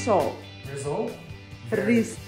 Result. Result? Ris.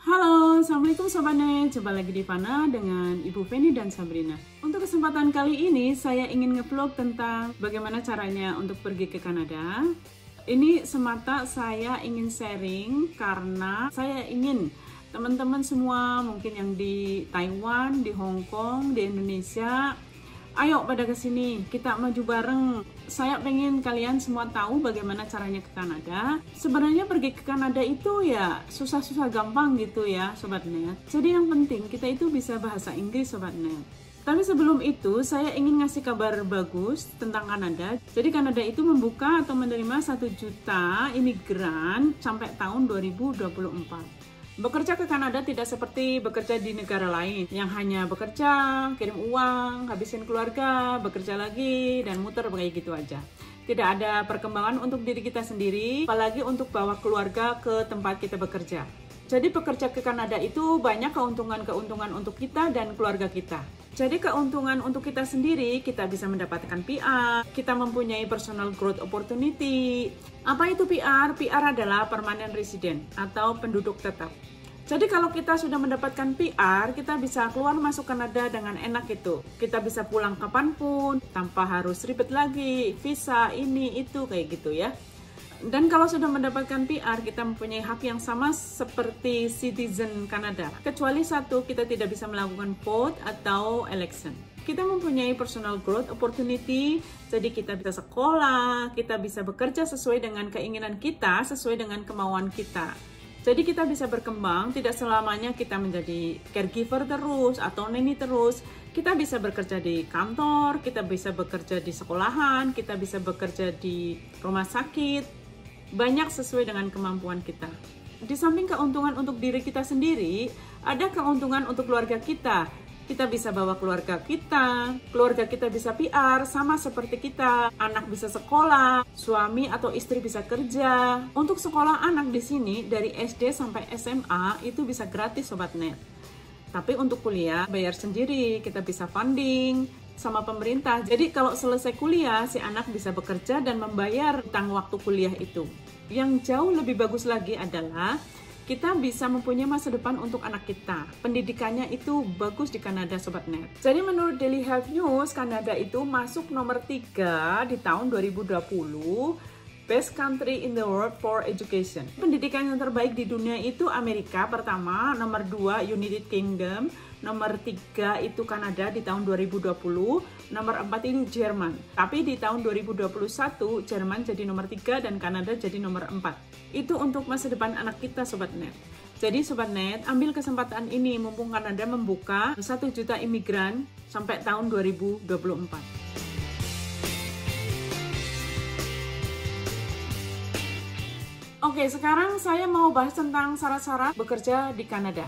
Halo, Assalamualaikum Sobat Net. Jumpa lagi di Fana dengan Ibu Feni dan Sabrina. Untuk kesempatan kali ini, saya ingin ngevlog tentang bagaimana caranya untuk pergi ke Kanada. Ini semata saya ingin sharing karena saya ingin teman-teman semua, mungkin yang di Taiwan, di Hong Kong, di Indonesia, ayo pada kesini, kita maju bareng. Saya pengen kalian semua tahu bagaimana caranya ke Kanada. Sebenarnya pergi ke Kanada itu ya susah-susah gampang gitu ya Sobat Net. Jadi yang penting kita itu bisa bahasa Inggris Sobat Net. Tapi sebelum itu saya ingin ngasih kabar bagus tentang Kanada. Jadi Kanada itu membuka atau menerima 1 juta imigran sampai tahun 2024. Bekerja ke Kanada tidak seperti bekerja di negara lain yang hanya bekerja, kirim uang, habisin keluarga, bekerja lagi, dan muter kayak gitu aja. Tidak ada perkembangan untuk diri kita sendiri, apalagi untuk bawa keluarga ke tempat kita bekerja. Jadi bekerja ke Kanada itu banyak keuntungan-keuntungan untuk kita dan keluarga kita. Jadi keuntungan untuk kita sendiri, kita bisa mendapatkan PR, kita mempunyai personal growth opportunity. Apa itu PR? PR adalah permanent resident atau penduduk tetap. Jadi kalau kita sudah mendapatkan PR, kita bisa keluar masuk Kanada dengan enak gitu. Kita bisa pulang kapanpun, tanpa harus ribet lagi, visa, ini, itu, kayak gitu ya. Dan kalau sudah mendapatkan PR, kita mempunyai hak yang sama seperti citizen Kanada. Kecuali satu, kita tidak bisa melakukan vote atau election. Kita mempunyai personal growth opportunity, jadi kita bisa sekolah, kita bisa bekerja sesuai dengan keinginan kita, sesuai dengan kemauan kita. Jadi kita bisa berkembang, tidak selamanya kita menjadi caregiver terus atau neni terus. Kita bisa bekerja di kantor, kita bisa bekerja di sekolahan, kita bisa bekerja di rumah sakit. Banyak sesuai dengan kemampuan kita. Di samping keuntungan untuk diri kita sendiri, ada keuntungan untuk keluarga kita. Kita bisa bawa keluarga kita bisa PR sama seperti kita, anak bisa sekolah, suami atau istri bisa kerja. Untuk sekolah anak di sini dari SD sampai SMA itu bisa gratis Sobat Net. Tapi untuk kuliah bayar sendiri, kita bisa funding sama pemerintah. Jadi kalau selesai kuliah, si anak bisa bekerja dan membayar utang waktu kuliah itu. Yang jauh lebih bagus lagi adalah kita bisa mempunyai masa depan untuk anak kita. Pendidikannya itu bagus di Kanada Sobat Net. Jadi menurut Daily Health News, Kanada itu masuk nomor 3 di tahun 2020 Best Country in the World for Education. Pendidikan yang terbaik di dunia itu Amerika pertama, nomor 2 United Kingdom, nomor 3 itu Kanada di tahun 2020, nomor 4 itu Jerman. Tapi di tahun 2021 Jerman jadi nomor 3 dan Kanada jadi nomor 4. Itu untuk masa depan anak kita Sobat Net. Jadi Sobat Net, ambil kesempatan ini mumpung Kanada membuka 1 juta imigran sampai tahun 2024. Oke, sekarang saya mau bahas tentang syarat-syarat bekerja di Kanada.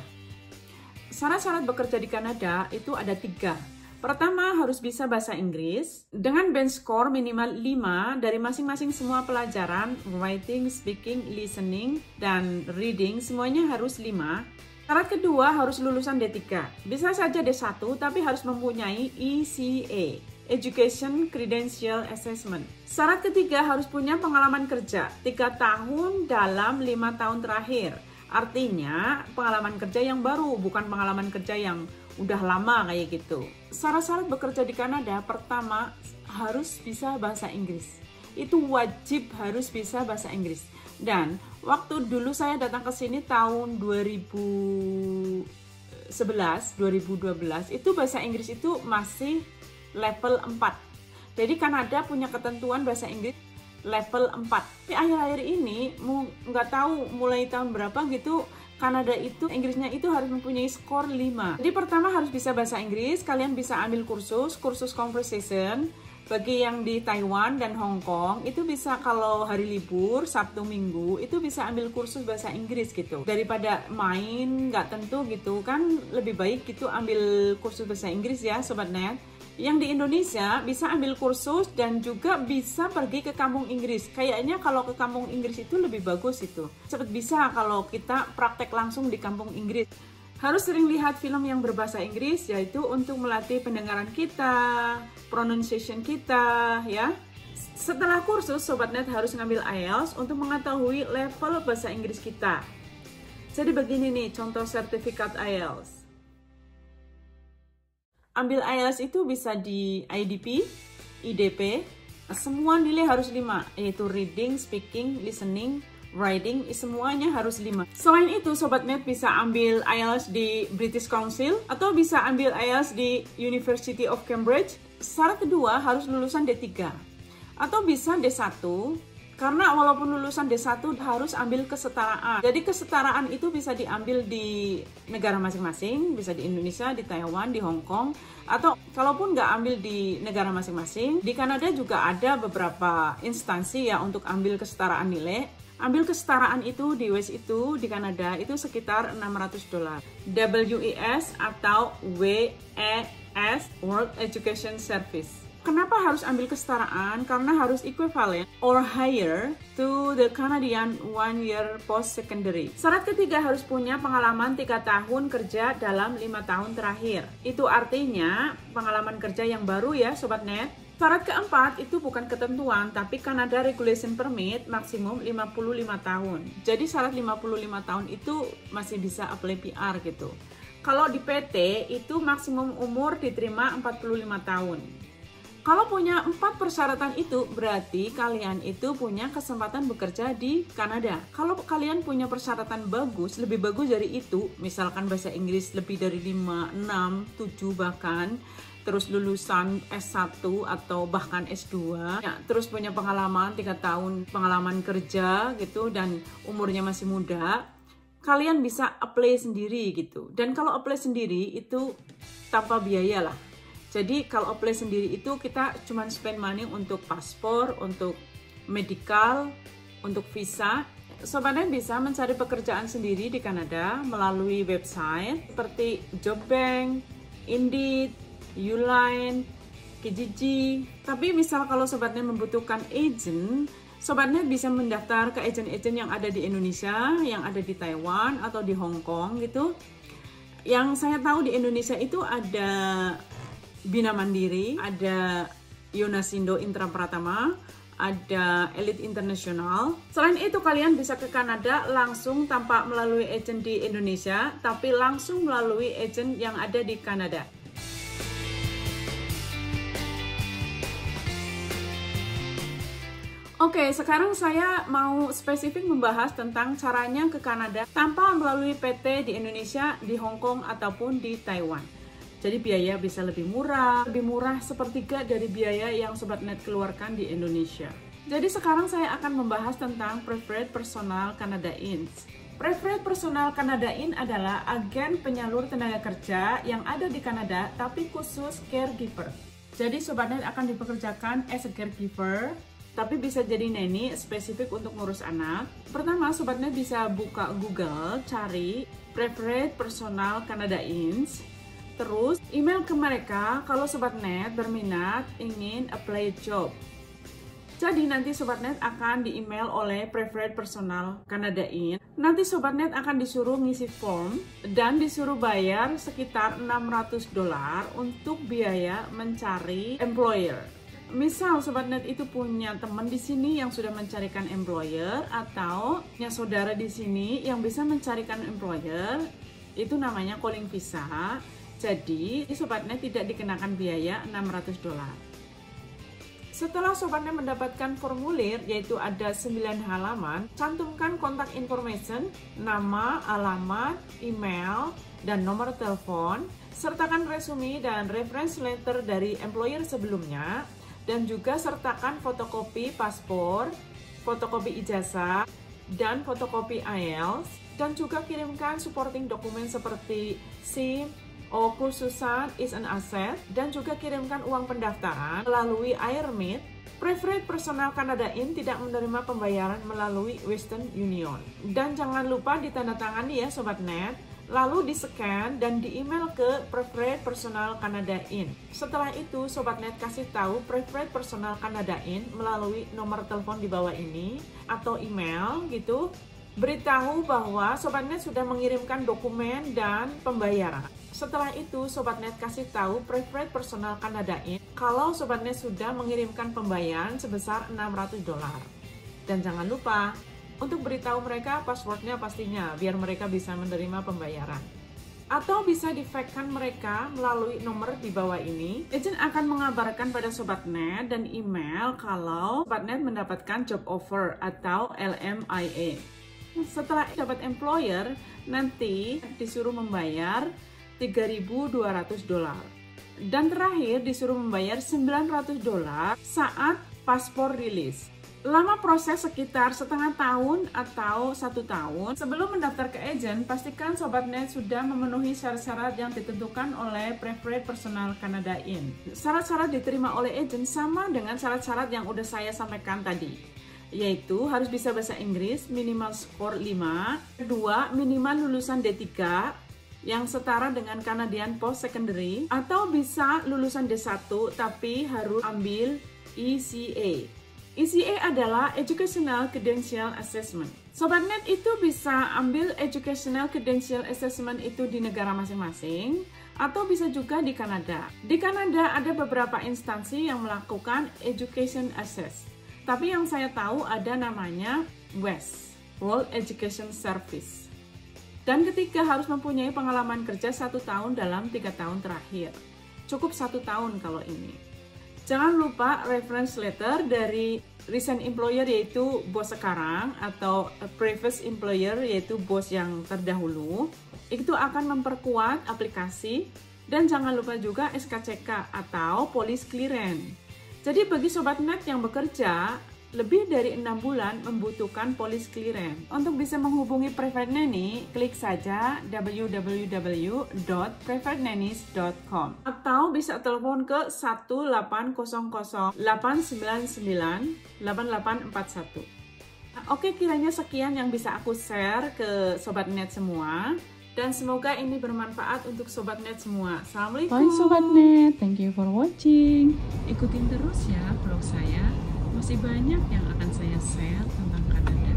Syarat-syarat bekerja di Kanada itu ada 3. Pertama, harus bisa bahasa Inggris dengan bench score minimal 5 dari masing-masing semua pelajaran, writing, speaking, listening, dan reading, semuanya harus 5. Syarat kedua, harus lulusan D3. Bisa saja D1, tapi harus mempunyai ECA, Education Credential Assessment. Syarat ketiga, harus punya pengalaman kerja 3 tahun dalam 5 tahun terakhir. Artinya pengalaman kerja yang baru, bukan pengalaman kerja yang udah lama kayak gitu. Syarat-syarat bekerja di Kanada, pertama harus bisa bahasa Inggris. Itu wajib harus bisa bahasa Inggris. Dan waktu dulu saya datang ke sini tahun 2012, itu bahasa Inggris itu masih level 4. Jadi Kanada punya ketentuan bahasa Inggris level 4. Tapi akhir-akhir ini, nggak tahu mulai tahun berapa gitu, Kanada itu Inggrisnya itu harus mempunyai skor 5. Jadi pertama harus bisa bahasa Inggris, kalian bisa ambil kursus conversation. Bagi yang di Taiwan dan Hong Kong, itu bisa kalau hari libur, Sabtu Minggu, itu bisa ambil kursus bahasa Inggris gitu. Daripada main, nggak tentu gitu kan, lebih baik gitu ambil kursus bahasa Inggris ya Sobat Net. Yang di Indonesia bisa ambil kursus dan juga bisa pergi ke kampung Inggris. Kayaknya kalau ke kampung Inggris itu lebih bagus itu. Cepat bisa kalau kita praktek langsung di kampung Inggris. Harus sering lihat film yang berbahasa Inggris, yaitu untuk melatih pendengaran kita, pronunciation kita, ya. Setelah kursus, Sobat Net harus ngambil IELTS untuk mengetahui level bahasa Inggris kita. Jadi begini nih, contoh sertifikat IELTS. Ambil IELTS itu bisa di IDP, IDP, semua nilai harus 5, yaitu reading, speaking, listening, writing, semuanya harus 5. Selain itu, Sobat Net bisa ambil IELTS di British Council atau bisa ambil IELTS di University of Cambridge. Syarat kedua harus lulusan D3 atau bisa D1, karena walaupun lulusan D1 harus ambil kesetaraan. Jadi kesetaraan itu bisa diambil di negara masing-masing, bisa di Indonesia, di Taiwan, di Hong Kong, atau kalaupun nggak ambil di negara masing-masing, di Kanada juga ada beberapa instansi ya untuk ambil kesetaraan nilai. Ambil kesetaraan itu di WES itu di Kanada itu sekitar $600. WES atau WES, World Education Service. Kenapa harus ambil kesetaraan? Karena harus equivalent or higher to the Canadian 1-year post-secondary. Syarat ketiga harus punya pengalaman 3 tahun kerja dalam 5 tahun terakhir. Itu artinya pengalaman kerja yang baru ya Sobat Net. Syarat keempat itu bukan ketentuan, tapi Canada Regulation Permit maksimum 55 tahun. Jadi syarat 55 tahun itu masih bisa apply PR gitu. Kalau di PT itu maksimum umur diterima 45 tahun. Kalau punya 4 persyaratan itu, berarti kalian itu punya kesempatan bekerja di Kanada. Kalau kalian punya persyaratan bagus, lebih bagus dari itu, misalkan bahasa Inggris lebih dari 5, 6, 7 bahkan, terus lulusan S1 atau bahkan S2, ya, terus punya pengalaman 3 tahun pengalaman kerja gitu dan umurnya masih muda, kalian bisa apply sendiri gitu. Dan kalau apply sendiri itu tanpa biaya lah. Jadi kalau apply sendiri itu kita cuma spend money untuk paspor, untuk medical, untuk visa. Sobatnya bisa mencari pekerjaan sendiri di Kanada melalui website seperti Jobbank, Indeed, Uline, Kijiji. Tapi misal kalau Sobatnya membutuhkan agent, Sobatnya bisa mendaftar ke agent-agent yang ada di Indonesia, yang ada di Taiwan atau di Hong Kong gitu. Yang saya tahu di Indonesia itu ada Bina Mandiri, ada Yonasindo Intra Pratama, ada Elite International. Selain itu kalian bisa ke Kanada langsung tanpa melalui agent di Indonesia, tapi langsung melalui agent yang ada di Kanada. Oke, sekarang saya mau spesifik membahas tentang caranya ke Kanada tanpa melalui PT di Indonesia, di Hong Kong, ataupun di Taiwan. Jadi biaya bisa lebih murah sepertiga dari biaya yang Sobat Net keluarkan di Indonesia. Jadi sekarang saya akan membahas tentang Preferred Personal Canada Inns. Preferred Personal Canada Inn adalah agen penyalur tenaga kerja yang ada di Kanada tapi khusus caregiver. Jadi Sobat Net akan dipekerjakan as a caregiver, tapi bisa jadi nanny spesifik untuk ngurus anak. Pertama, Sobat Net bisa buka Google, cari Preferred Personal Canada Inns. Terus email ke mereka kalau Sobat Net berminat ingin apply job. Jadi nanti Sobat Net akan di-email oleh Preferred Personal Canada Inn. Nanti Sobat Net akan disuruh ngisi form dan disuruh bayar sekitar $600 untuk biaya mencari employer. Misal Sobat Net itu punya teman di sini yang sudah mencarikan employer atau punya saudara di sini yang bisa mencarikan employer, itu namanya calling visa. Jadi, Sobat Net tidak dikenakan biaya $600. Setelah Sobat Net mendapatkan formulir, yaitu ada 9 halaman, cantumkan kontak information, nama, alamat, email, dan nomor telepon, sertakan resume dan reference letter dari employer sebelumnya, dan juga sertakan fotokopi paspor, fotokopi ijazah, dan fotokopi IELTS, dan juga kirimkan supporting dokumen seperti SIM, kursusan is an asset, dan juga kirimkan uang pendaftaran melalui Airmeet. Preferred Personal Canada Inn tidak menerima pembayaran melalui Western Union. Dan jangan lupa ditandatangani ya Sobat Net, lalu di-scan dan di-email ke Preferred Personal Canada Inn. Setelah itu Sobat Net kasih tahu Preferred Personal Canada Inn melalui nomor telepon di bawah ini atau email gitu. beritahu bahwa SobatNet sudah mengirimkan dokumen dan pembayaran. Setelah itu, SobatNet kasih tahu Preferred Personal Canada-In kalau SobatNet sudah mengirimkan pembayaran sebesar $600. Dan jangan lupa untuk beritahu mereka passwordnya pastinya, biar mereka bisa menerima pembayaran. Atau bisa di-fax-kan mereka melalui nomor di bawah ini. Agent akan mengabarkan pada SobatNet dan email kalau SobatNet mendapatkan job offer atau LMIA. Setelah dapat employer, nanti disuruh membayar $3.200. Dan terakhir disuruh membayar $900 saat paspor rilis. Lama proses sekitar setengah tahun atau 1 tahun. Sebelum mendaftar ke agent, pastikan SobatNet sudah memenuhi syarat-syarat yang ditentukan oleh Preferred Personal Canada-In. Syarat-syarat diterima oleh agent sama dengan syarat-syarat yang udah saya sampaikan tadi, yaitu harus bisa bahasa Inggris, minimal skor 5, kedua minimal lulusan D3 yang setara dengan Canadian Post Secondary, atau bisa lulusan D1 tapi harus ambil ECA. ECA adalah Educational Credential Assessment. SobatNet itu bisa ambil Educational Credential Assessment itu di negara masing-masing, atau bisa juga di Kanada. Di Kanada ada beberapa instansi yang melakukan Education Assess. Tapi yang saya tahu ada namanya WES, World Education Service. Dan ketiga harus mempunyai pengalaman kerja 1 tahun dalam 3 tahun terakhir. Cukup 1 tahun kalau ini. Jangan lupa reference letter dari recent employer yaitu bos sekarang, atau previous employer yaitu bos yang terdahulu. Itu akan memperkuat aplikasi. Dan jangan lupa juga SKCK atau Police Clearance. Jadi bagi SobatNet yang bekerja lebih dari 6 bulan membutuhkan Police Clearance. Untuk bisa menghubungi Preferred Nanny, klik saja www.preferrednannies.com atau bisa telepon ke 1-800-899-8841. Oke, kiranya sekian yang bisa aku share ke SobatNet semua. Dan semoga ini bermanfaat untuk SobatNet semua. Assalamualaikum. Bye SobatNet, thank you for watching. Ikutin terus ya vlog saya. Masih banyak yang akan saya share tentang Kanada.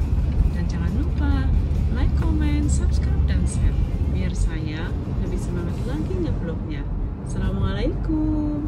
Dan jangan lupa like, comment, subscribe, dan share. Biar saya lebih semangat lagi nge-vlognya. Assalamualaikum.